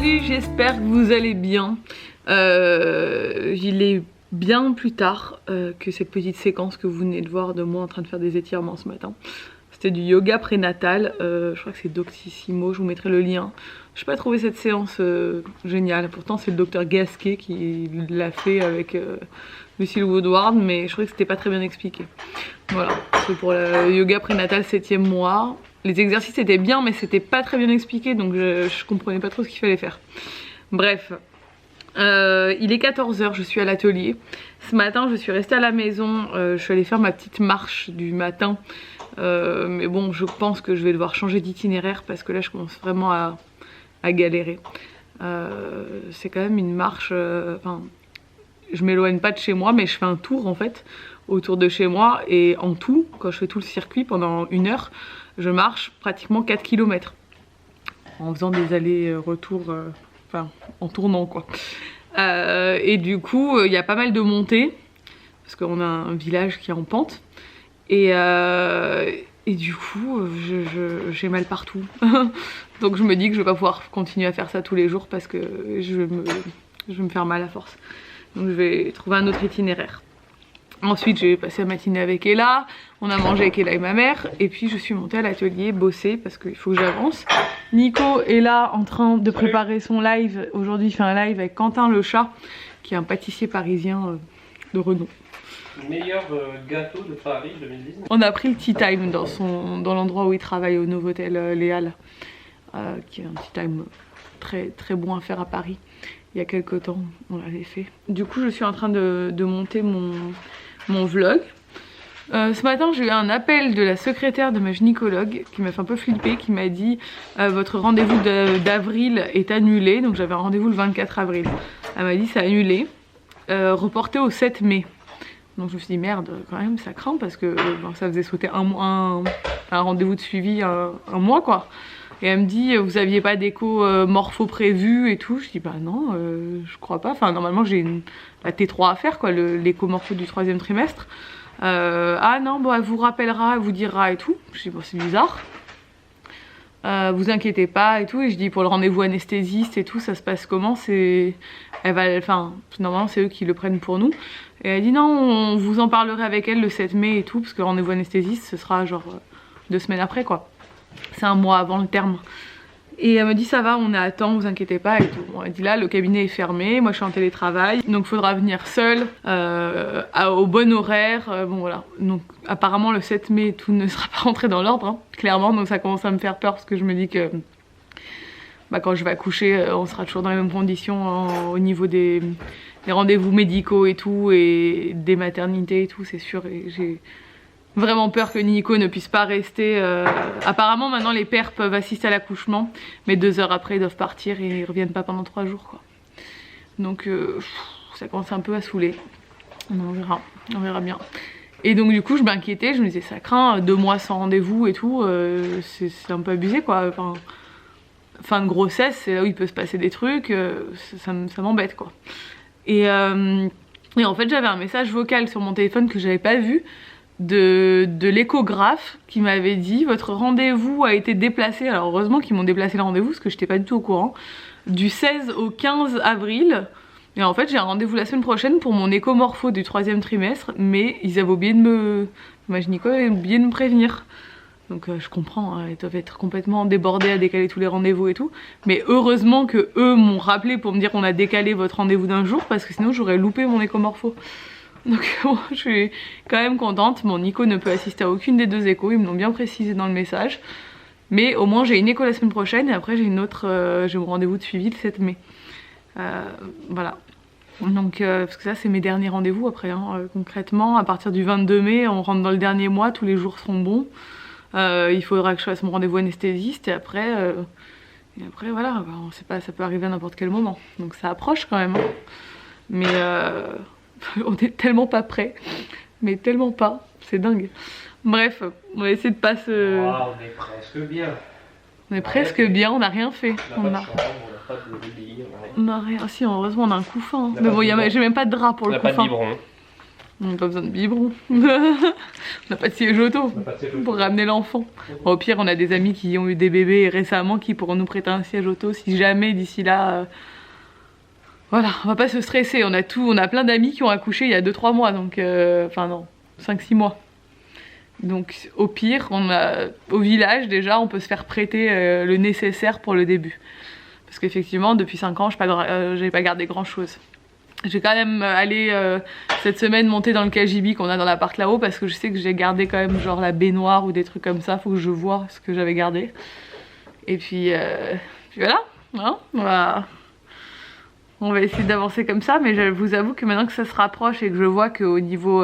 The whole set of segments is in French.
Salut, j'espère que vous allez bien. Il est bien plus tard que cette petite séquence que vous venez de voir de moi en train de faire des étirements ce matin. C'était du yoga prénatal, je crois que c'est Doctissimo, je vous mettrai le lien. Je n'ai pas trouvé cette séance géniale, pourtant c'est le docteur Gasquet qui l'a fait avec Lucille Woodward, mais je trouvais que c'était pas très bien expliqué. Voilà, c'est pour le yoga prénatal 7e mois. Les exercices étaient bien, mais c'était pas très bien expliqué, donc je comprenais pas trop ce qu'il fallait faire. Bref, il est 14 h, je suis à l'atelier. Ce matin, je suis restée à la maison, je suis allée faire ma petite marche du matin. Mais bon, je pense que je vais devoir changer d'itinéraire parce que là, je commence vraiment à galérer. C'est quand même une marche... Enfin, je m'éloigne pas de chez moi, mais je fais un tour en fait autour de chez moi. Et en tout, quand je fais tout le circuit pendant 1 heure, je marche pratiquement 4 km en faisant des allers-retours, enfin en tournant quoi. Et du coup, il y a pas mal de montées parce qu'on a un village qui est en pente. Et du coup, j'ai mal partout. Donc je me dis que je vais pas pouvoir continuer à faire ça tous les jours parce que je vais me faire mal à force. Donc je vais trouver un autre itinéraire. Ensuite j'ai passé la matinée avec Ella, on a mangé avec Ella et ma mère, et puis je suis montée à l'atelier bosser parce qu'il faut que j'avance. Nico est là en train de préparer son live. Aujourd'hui il fait un live avec Quentin le chat, qui est un pâtissier parisien de renom. Meilleur gâteau de Paris 2019. On a pris le tea time dans l'endroit où il travaille, au Novotel Léal, qui est un tea time très, très bon à faire à Paris. Il y a quelques temps, on l'avait fait. Du coup, je suis en train de monter mon vlog. Ce matin, j'ai eu un appel de la secrétaire de ma gynécologue qui m'a fait un peu flipper, qui m'a dit votre rendez-vous d'avril est annulé. Donc j'avais un rendez-vous le 24 avril. Elle m'a dit c'est annulé, reporté au 7 mai. Donc je me suis dit merde, quand même ça craint parce que ça faisait sauter un rendez-vous de suivi un mois quoi. Et elle me dit vous aviez pas d'écho morpho prévu et tout. Je dis bah non, je crois pas. Enfin normalement j'ai la T3 à faire quoi, l'écho morpho du 3e trimestre. Ah non bon elle vous rappellera, elle vous dira et tout. Je dis bon c'est bizarre. Vous inquiétez pas et tout. Et je dis pour le rendez-vous anesthésiste et tout ça se passe comment? Enfin normalement c'est eux qui le prennent pour nous. Et elle dit non on vous en parlerait avec elle le 7 mai et tout parce que le rendez-vous anesthésiste ce sera genre 2 semaines après quoi. C'est un mois avant le terme. Et elle me dit ça va on est à temps, vous inquiétez pas et tout. Bon, elle dit là le cabinet est fermé, moi je suis en télétravail donc faudra venir seule au bon horaire. Bon voilà, donc apparemment le 7 mai tout ne sera pas rentré dans l'ordre hein, clairement, donc ça commence à me faire peur parce que je me dis que quand je vais accoucher on sera toujours dans les mêmes conditions au niveau des rendez-vous médicaux et tout et des maternités et tout c'est sûr. Et j'ai vraiment peur que Nico ne puisse pas rester. Apparemment maintenant les pères peuvent assister à l'accouchement mais 2 heures après ils doivent partir et ils reviennent pas pendant 3 jours quoi. Donc ça commence un peu à saouler. On verra bien. Et donc du coup je m'inquiétais, je me disais ça craint, 2 mois sans rendez-vous et tout, c'est un peu abusé quoi. Enfin, fin de grossesse c'est là où il peut se passer des trucs, ça m'embête quoi. Et en fait j'avais un message vocal sur mon téléphone que j'avais pas vu de l'échographe qui m'avait dit votre rendez-vous a été déplacé. Alors heureusement qu'ils m'ont déplacé le rendez-vous parce que j'étais pas du tout au courant, du 16 au 15 avril. Et en fait j'ai un rendez-vous la semaine prochaine pour mon échomorpho du 3e trimestre, mais ils avaient oublié de ma gynéco avait oublié de me prévenir. Donc je comprends, hein, ils doivent être complètement débordés à décaler tous les rendez-vous et tout. Mais heureusement que eux m'ont rappelé pour me dire qu'on a décalé votre rendez-vous d'1 jour parce que sinon j'aurais loupé mon échomorpho. Donc bon, je suis quand même contente. Mon Nico ne peut assister à aucune des 2 échos, ils me l'ont bien précisé dans le message. Mais au moins j'ai une écho la semaine prochaine et après j'ai une autre, j'ai mon rendez-vous de suivi le 7 mai. Voilà. Donc parce que ça c'est mes derniers rendez-vous après hein, concrètement à partir du 22 mai on rentre dans le dernier mois, tous les jours seront bons. Il faudra que je fasse mon rendez-vous anesthésiste et après voilà, on sait pas, ça peut arriver à n'importe quel moment. Donc ça approche quand même hein. Mais on est tellement pas prêts, mais tellement pas, c'est dingue. Bref, on va essayer de pas se... Wow, on est presque bien. On est presque bien, on n'a rien fait. On n'a pas de lit, on a rien. Si, heureusement on a un couffin. Mais bon, j'ai même pas de drap pour le couffin. On n'a pas de biberon. On n'a pas besoin de biberon. On n'a pas de siège auto pour ramener l'enfant. Bon, au pire, on a des amis qui ont eu des bébés récemment qui pourront nous prêter un siège auto si jamais d'ici là. Voilà, on va pas se stresser. On a plein d'amis qui ont accouché il y a 2-3 mois, donc enfin non, 5-6 mois. Donc au pire, au village déjà, on peut se faire prêter le nécessaire pour le début. Parce qu'effectivement, depuis 5 ans, j'ai pas gardé grand chose. Je vais quand même aller cette semaine monter dans le KGB qu'on a dans l'appart là-haut parce que je sais que j'ai gardé quand même genre la baignoire ou des trucs comme ça. Faut que je vois ce que j'avais gardé. Et puis voilà, hein, on va essayer d'avancer comme ça. Mais je vous avoue que maintenant que ça se rapproche et que je vois qu'au niveau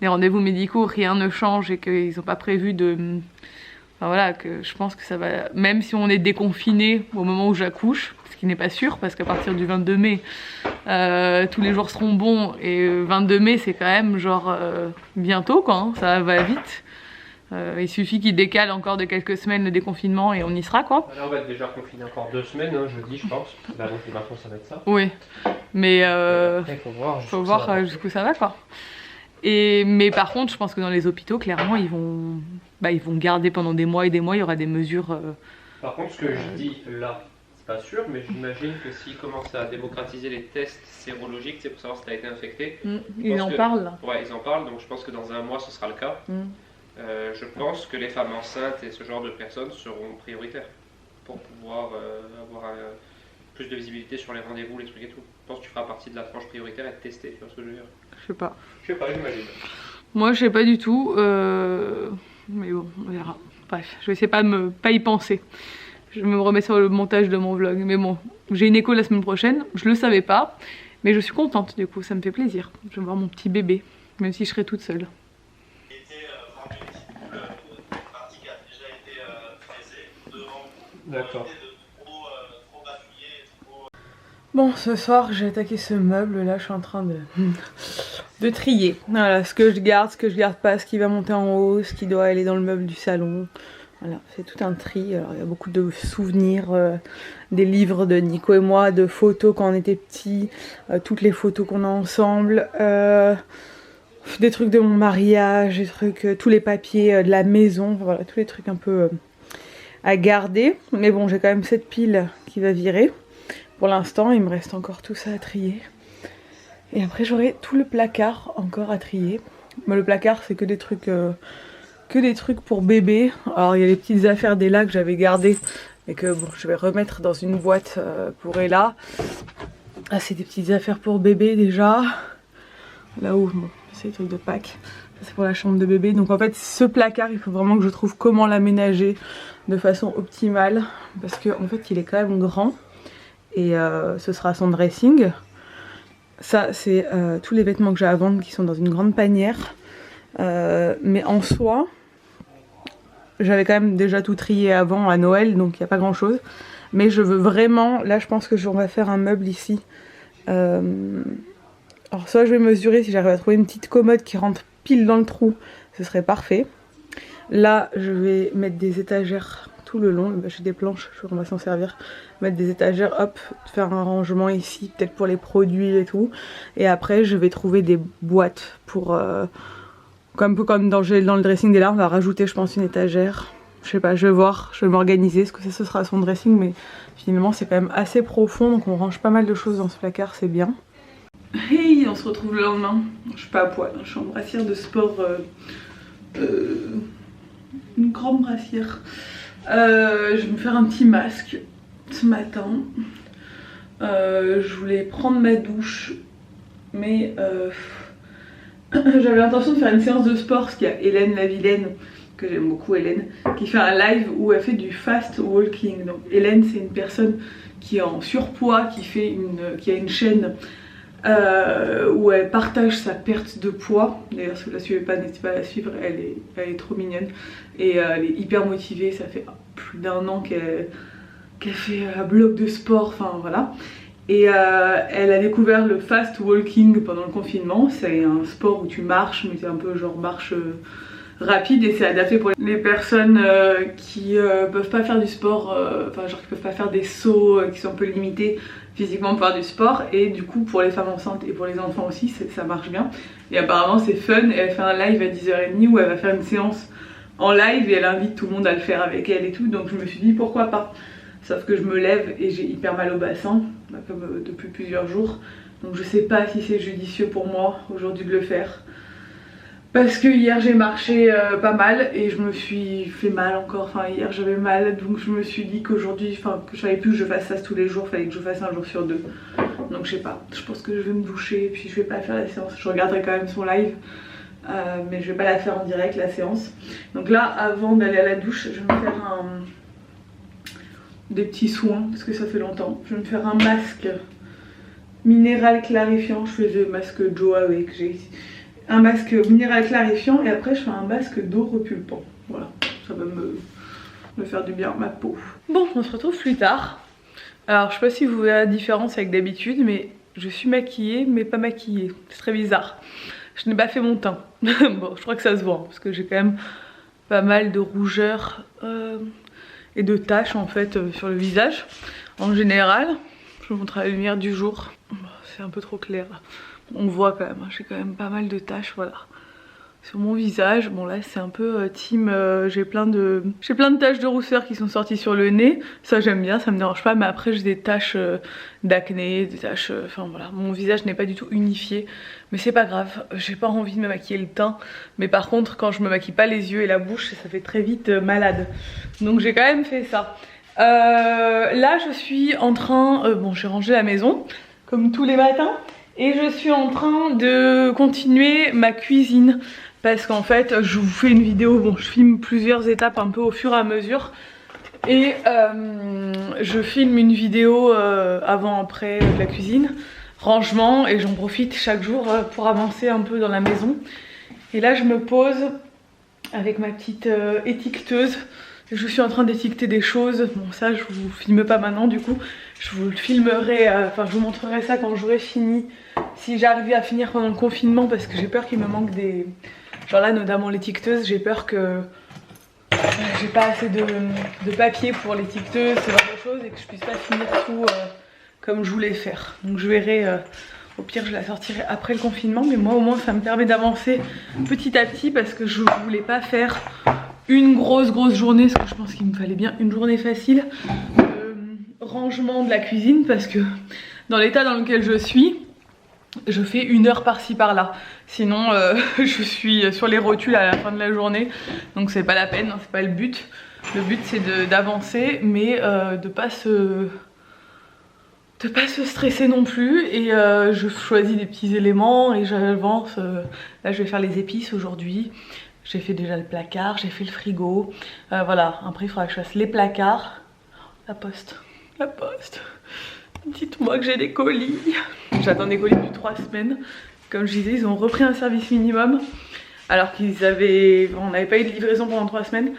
des rendez-vous médicaux, rien ne change et qu'ils n'ont pas prévu de... Enfin voilà, que je pense que ça va... Même si on est déconfiné au moment où j'accouche, ce qui n'est pas sûr parce qu'à partir du 22 mai... tous les jours seront bons et 22 mai c'est quand même genre bientôt quoi, hein, ça va vite. Il suffit qu'il décale encore de quelques semaines le déconfinement et on y sera quoi. Là on va être déjà confiné encore 2 semaines, hein, jeudi je pense. Bah donc maintenant ça va être ça. Oui, mais après, faut voir jusqu'où ça va quoi. Mais par contre je pense que dans les hôpitaux clairement ils vont garder pendant des mois et des mois, il y aura des mesures. Par contre ce que je dis là, pas sûr, mais j'imagine que s'ils commencent à démocratiser les tests sérologiques, c'est pour savoir si tu as été infecté. Ils en parlent. Ouais, ils en parlent, donc je pense que dans un mois ce sera le cas. Je pense que les femmes enceintes et ce genre de personnes seront prioritaires pour pouvoir avoir plus de visibilité sur les rendez-vous, les trucs et tout. Je pense que tu feras partie de la tranche prioritaire et être testé, tu vois ce que je veux dire. Je sais pas. Je sais pas, j'imagine. Moi je sais pas du tout, mais bon, on verra. Bref, je vais essayer pas y penser. Je me remets sur le montage de mon vlog. Mais bon, j'ai une écho la semaine prochaine. Je le savais pas. Mais je suis contente du coup, ça me fait plaisir. Je vais voir mon petit bébé. Même si je serai toute seule. D'accord. Bon, ce soir j'ai attaqué ce meuble. Là je suis en train de trier. Voilà, ce que je garde pas, ce qui va monter en haut, ce qui doit aller dans le meuble du salon. Voilà, c'est tout un tri. Alors, il y a beaucoup de souvenirs, des livres de Nico et moi, de photos quand on était petits, toutes les photos qu'on a ensemble, des trucs de mon mariage, des trucs, tous les papiers de la maison, voilà, tous les trucs un peu à garder. Mais bon, j'ai quand même cette pile qui va virer. Pour l'instant, il me reste encore tout ça à trier. Et après, j'aurai tout le placard encore à trier. Mais le placard, c'est que des trucs pour bébé. Alors il y a les petites affaires d'Ella que j'avais gardées et que bon, je vais remettre dans une boîte pour Ella. Ah, c'est des petites affaires pour bébé déjà. Là-haut, bon, c'est les trucs de Pâques. Ça c'est pour la chambre de bébé. Donc en fait ce placard, il faut vraiment que je trouve comment l'aménager de façon optimale. Parce que en fait il est quand même grand. Et ce sera son dressing. Ça c'est tous les vêtements que j'ai à vendre qui sont dans une grande panière. Mais en soi, j'avais quand même déjà tout trié avant à Noël, donc il n'y a pas grand chose. Mais je veux vraiment, là je pense que on va faire un meuble ici. Alors soit je vais mesurer si j'arrive à trouver une petite commode qui rentre pile dans le trou, ce serait parfait. Là je vais mettre des étagères tout le long, j'ai des planches, je crois qu'on va s'en servir. Mettre des étagères, hop, faire un rangement ici, peut-être pour les produits et tout. Et après je vais trouver des boîtes pour... un peu comme dans le dressing d'Ella, on va rajouter je pense une étagère. Je sais pas, je vais voir, je vais m'organiser, ce que ce sera son dressing, mais finalement c'est quand même assez profond, donc on range pas mal de choses dans ce placard, c'est bien. Hey, on se retrouve le lendemain. Je suis pas à poil, je suis en brassière de sport, une grande brassière. Je vais me faire un petit masque ce matin. Je voulais prendre ma douche, mais j'avais l'intention de faire une séance de sport parce qu'il y a Hélène la vilaine, que j'aime beaucoup Hélène, qui fait un live où elle fait du fast walking. Donc Hélène c'est une personne qui est en surpoids, qui a une chaîne où elle partage sa perte de poids. D'ailleurs si vous la suivez pas, n'hésitez pas à la suivre, elle est trop mignonne. Et elle est hyper motivée, ça fait plus d'1 an qu'elle fait un blog de sport, enfin voilà. Et elle a découvert le fast walking pendant le confinement. C'est un sport où tu marches, mais c'est un peu genre marche rapide et c'est adapté pour les personnes qui peuvent pas faire du sport, enfin genre qui peuvent pas faire des sauts, qui sont un peu limités physiquement pour faire du sport. Et du coup pour les femmes enceintes et pour les enfants aussi ça marche bien. Et apparemment c'est fun et elle fait un live à 10h30 où elle va faire une séance en live et elle invite tout le monde à le faire avec elle et tout. Donc je me suis dit pourquoi pas. Sauf que je me lève et j'ai hyper mal au bassin, comme depuis plusieurs jours. Donc je sais pas si c'est judicieux pour moi aujourd'hui de le faire. Parce que hier j'ai marché pas mal et je me suis fait mal encore. Enfin hier j'avais mal, donc je me suis dit qu'aujourd'hui, enfin que je savais plus que je fasse ça tous les jours, fallait que je fasse un jour sur deux. Donc je sais pas, je pense que je vais me doucher et puis je vais pas faire la séance. Je regarderai quand même son live. Mais je vais pas la faire en direct la séance. Donc là avant d'aller à la douche je vais me faire des petits soins parce que ça fait longtemps. Je vais me faire un masque minéral clarifiant. Je fais le masque Joe avec, j'ai un masque minéral clarifiant et après je fais un masque d'eau repulpant. Voilà, ça va me faire du bien à ma peau. Bon, on se retrouve plus tard. Alors je sais pas si vous voyez la différence avec d'habitude, mais je suis maquillée mais pas maquillée. C'est très bizarre. Je n'ai pas fait mon teint. Bon, je crois que ça se voit parce que j'ai quand même pas mal de rougeur et de taches en fait sur le visage. En général, je vous montre à la lumière du jour. C'est un peu trop clair. On voit quand même, j'ai quand même pas mal de taches, voilà. Sur mon visage, bon là c'est un peu team, j'ai plein de taches de rousseur qui sont sorties sur le nez. Ça j'aime bien, ça me dérange pas, mais après j'ai des taches d'acné, des taches, enfin voilà. Mon visage n'est pas du tout unifié, mais c'est pas grave, j'ai pas envie de me maquiller le teint. Mais par contre quand je me maquille pas les yeux et la bouche, ça fait très vite malade. Donc j'ai quand même fait ça. Là je suis en train, bon j'ai rangé la maison, comme tous les matins. Et je suis en train de continuer ma cuisine. Parce qu'en fait je vous fais une vidéo, bon je filme plusieurs étapes un peu au fur et à mesure. Et je filme une vidéo avant-après de la cuisine, rangement, et j'en profite chaque jour pour avancer un peu dans la maison. Et là je me pose avec ma petite étiqueteuse. Je suis en train d'étiqueter des choses, bon ça je vous filme pas maintenant du coup. Je vous le filmerai, enfin je vous montrerai ça quand j'aurai fini. Si j'arrive à finir pendant le confinement parce que j'ai peur qu'il me manque des... Genre là notamment l'étiqueteuse, j'ai peur que j'ai pas assez de papier pour l'étiqueteuse, ce genre de choses, et que je puisse pas finir tout comme je voulais faire. Donc je verrai, au pire je la sortirai après le confinement, mais moi au moins ça me permet d'avancer petit à petit parce que je voulais pas faire une grosse journée, parce que je pense qu'il me fallait bien une journée facile de rangement de la cuisine, parce que dans l'état dans lequel je suis, je fais 1 heure par-ci par-là. Sinon je suis sur les rotules à la fin de la journée. Donc c'est pas la peine, hein, c'est pas le but. Le but c'est d'avancer, mais de pas se stresser non plus. Et je choisis des petits éléments et j'avance. Là je vais faire les épices aujourd'hui. J'ai fait déjà le placard, j'ai fait le frigo. Voilà, après il faudra que je fasse les placards. La poste. Dites-moi que j'ai des colis. J'attends des colis depuis 3 semaines. Comme je disais, ils ont repris un service minimum. Alors on n'avait pas eu de livraison pendant 3 semaines.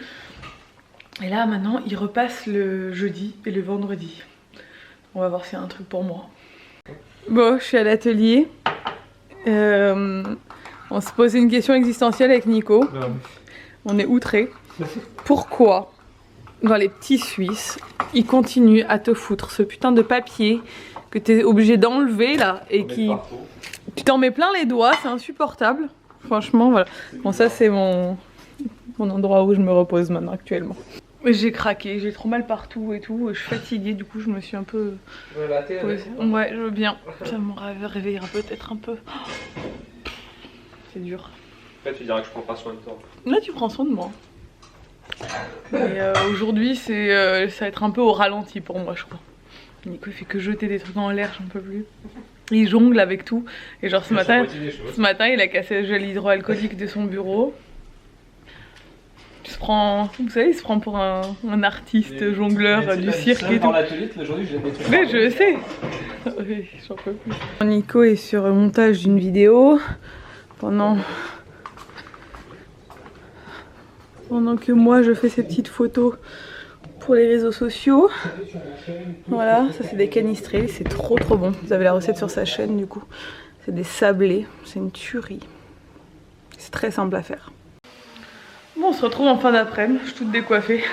Et là maintenant ils repassent le jeudi et le vendredi. On va voir s'il y a un truc pour moi. Bon, je suis à l'atelier. On se posait une question existentielle avec Nico. On est outrés. Pourquoi dans les petits Suisses ils continuent à te foutre ce putain de papier que t'es obligé d'enlever là et qui... Tu t'en mets plein les doigts, c'est insupportable. Franchement voilà. Bon ça c'est mon endroit où je me repose maintenant actuellement. J'ai craqué, j'ai trop mal partout et tout, je suis fatiguée, du coup je me suis un peu... Ouais, je veux bien, ça me réveillera peut-être un peu. C'est dur. En fait tu diras que je prends pas soin de toi. Là tu prends soin de moi. Et aujourd'hui ça va être un peu au ralenti pour moi je crois. Nico il fait que jeter des trucs en l'air, j'en peux plus. Il jongle avec tout. Et genre ce matin il a cassé le gel hydroalcoolique de son bureau. Il se prend, vous savez, il se prend pour un artiste jongleur du cirque et tout. Mais je sais. Oui, j'en peux plus. Nico est sur le montage d'une vidéo pendant que moi je fais ces petites photos pour les réseaux sociaux. Voilà, ça c'est des canistrés, c'est trop bon. Vous avez la recette sur sa chaîne du coup. C'est des sablés, c'est une tuerie. C'est très simple à faire. Bon, on se retrouve en fin d'après-midi, je suis toute décoiffée.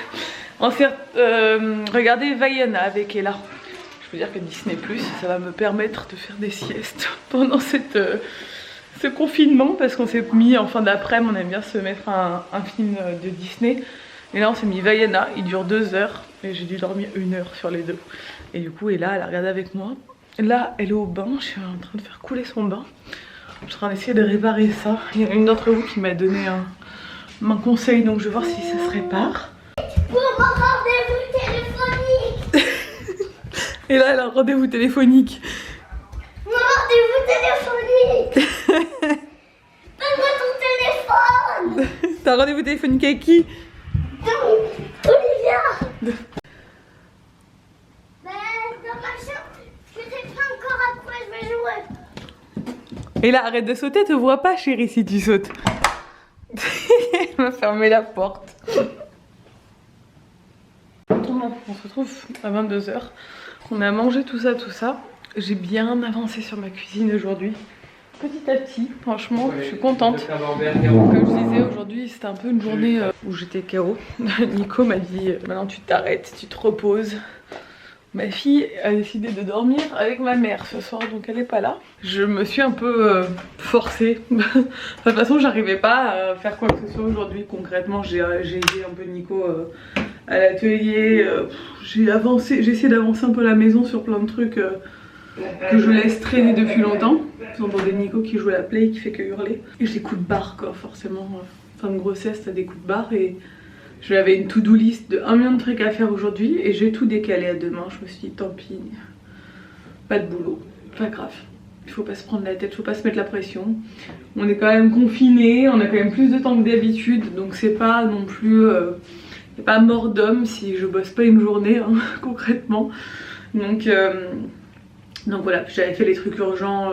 On s'est regardé Vaiana avec Ella. Je peux dire que Disney+, ça va me permettre de faire des siestes pendant ce confinement, parce qu'on s'est mis en fin d'après-midi, on aime bien se mettre un film de Disney. Et là on s'est mis Vaiana, il dure 2 heures et j'ai dû dormir 1 heure sur les deux. Et du coup Ella elle a regardé avec moi. Là elle est au bain, je suis en train de faire couler son bain. Je suis en train d'essayer de réparer ça. Il y a une d'entre vous qui m'a donné un conseil, donc je vais voir si ça se répare. Pour mon rendez-vous téléphonique. Et là elle a un rendez-vous téléphonique. Mon rendez-vous téléphonique. Donne-moi ton téléphone. T'as un rendez-vous téléphonique avec qui? Olivia. Ben, dans ma chambre, je sais pas encore à quoi je vais jouer. Et là arrête de sauter, te vois pas chérie si tu sautes. Elle m'a fermé la porte. On se retrouve à 22 h. On a mangé tout ça. J'ai bien avancé sur ma cuisine aujourd'hui. Petit à petit, franchement, je suis contente. Comme je disais, aujourd'hui c'était un peu une journée où j'étais KO. Nico m'a dit maintenant tu t'arrêtes, tu te reposes. Ma fille a décidé de dormir avec ma mère ce soir, donc elle est pas là. Je me suis un peu forcée. De toute façon, j'arrivais pas à faire quoi que ce soit aujourd'hui. Concrètement, j'ai aidé un peu Nico à l'atelier. J'ai essayé d'avancer un peu la maison sur plein de trucs que je laisse traîner depuis longtemps. J'entendais Nico qui joue à la play, qui fait que hurler. Et j'ai des coups de barre quoi, forcément. Fin de grossesse, t'as des coups de barre et je lui avais une to-do list de 1 million de trucs à faire aujourd'hui et j'ai tout décalé à demain. Je me suis dit tant pis, pas de boulot, pas grave. Il faut pas se prendre la tête, faut pas se mettre la pression. On est quand même confinés, on a quand même plus de temps que d'habitude, donc c'est pas non plus c'est pas mort d'homme si je bosse pas une journée hein, concrètement. Donc voilà, j'avais fait les trucs urgents,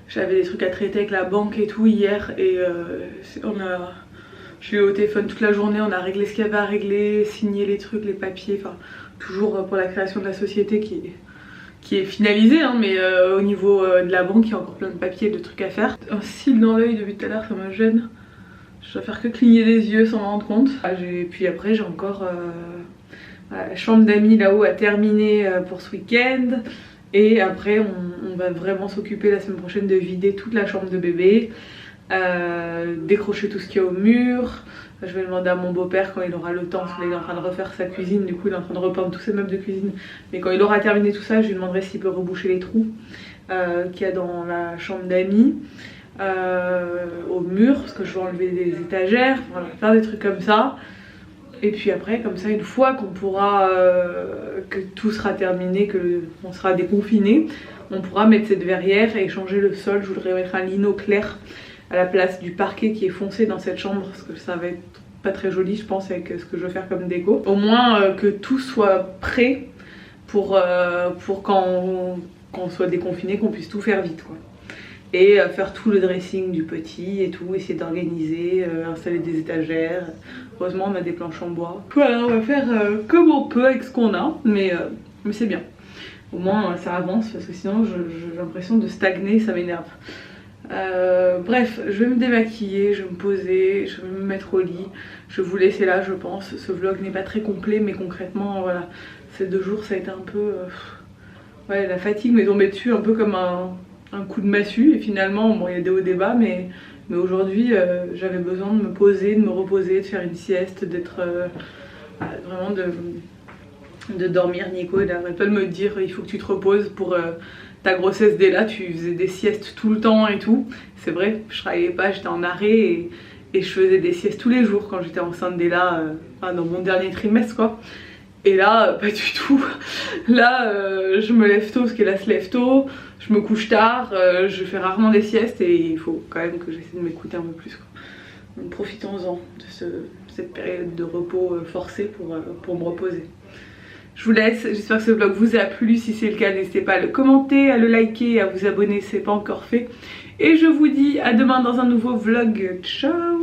j'avais des trucs à traiter avec la banque et tout hier et je suis au téléphone toute la journée, on a réglé ce qu'il y avait à régler, signé les trucs, les papiers, enfin toujours pour la création de la société qui est finalisée hein, mais au niveau de la banque il y a encore plein de papiers, de trucs à faire. Un cil dans l'œil depuis tout à l'heure, ça me gêne. Je dois faire que cligner les yeux sans m'en rendre compte. Puis après j'ai encore la chambre d'amis là-haut à terminer pour ce week-end. Et après on va vraiment s'occuper la semaine prochaine de vider toute la chambre de bébé, décrocher tout ce qu'il y a au mur. Je vais demander à mon beau-père quand il aura le temps, parce qu'il est en train de refaire sa cuisine, du coup il est en train de repeindre tous ses meubles de cuisine. Mais quand il aura terminé tout ça, je lui demanderai s'il peut reboucher les trous qu'il y a dans la chambre d'amis, au mur, parce que je vais enlever des étagères, voilà, faire des trucs comme ça. Et puis après, comme ça, une fois qu'on pourra, que tout sera terminé, qu'on sera déconfiné, on pourra mettre cette verrière et changer le sol. Je voudrais mettre un lino clair à la place du parquet qui est foncé dans cette chambre, parce que ça va être pas très joli je pense avec ce que je veux faire comme déco. Au moins que tout soit prêt pour quand on soit déconfiné, qu'on puisse tout faire vite quoi. Et faire tout le dressing du petit et tout, essayer d'organiser, installer des étagères. Heureusement on a des planches en bois. Voilà, on va faire comme on peut avec ce qu'on a, mais c'est bien. Au moins ça avance, parce que sinon j'ai l'impression de stagner, ça m'énerve. Bref, je vais me démaquiller, je vais me poser, je vais me mettre au lit. Je vais vous laisser là je pense. Ce vlog n'est pas très complet mais concrètement voilà, ces 2 jours ça a été un peu... ouais, la fatigue m'est tombée dessus un peu comme un coup de massue. Et finalement bon, il y a des hauts et bas mais aujourd'hui j'avais besoin de me poser, de me reposer, de faire une sieste, d'être vraiment de dormir. Nico il arrête pas de me dire il faut que tu te reposes pour ta grossesse. Dès là tu faisais des siestes tout le temps et tout. C'est vrai, je travaillais pas, j'étais en arrêt et je faisais des siestes tous les jours quand j'étais enceinte dès là, dans mon dernier trimestre quoi. Et là pas du tout. Là je me lève tôt parce qu'elle se lève tôt, je me couche tard, je fais rarement des siestes et il faut quand même que j'essaie de m'écouter un peu plus quoi. Donc profitons-en de cette période de repos forcé pour me reposer. Je vous laisse, j'espère que ce vlog vous a plu. Si c'est le cas, n'hésitez pas à le commenter, à le liker, à vous abonner si ce n'est pas encore fait. Et je vous dis à demain dans un nouveau vlog. Ciao!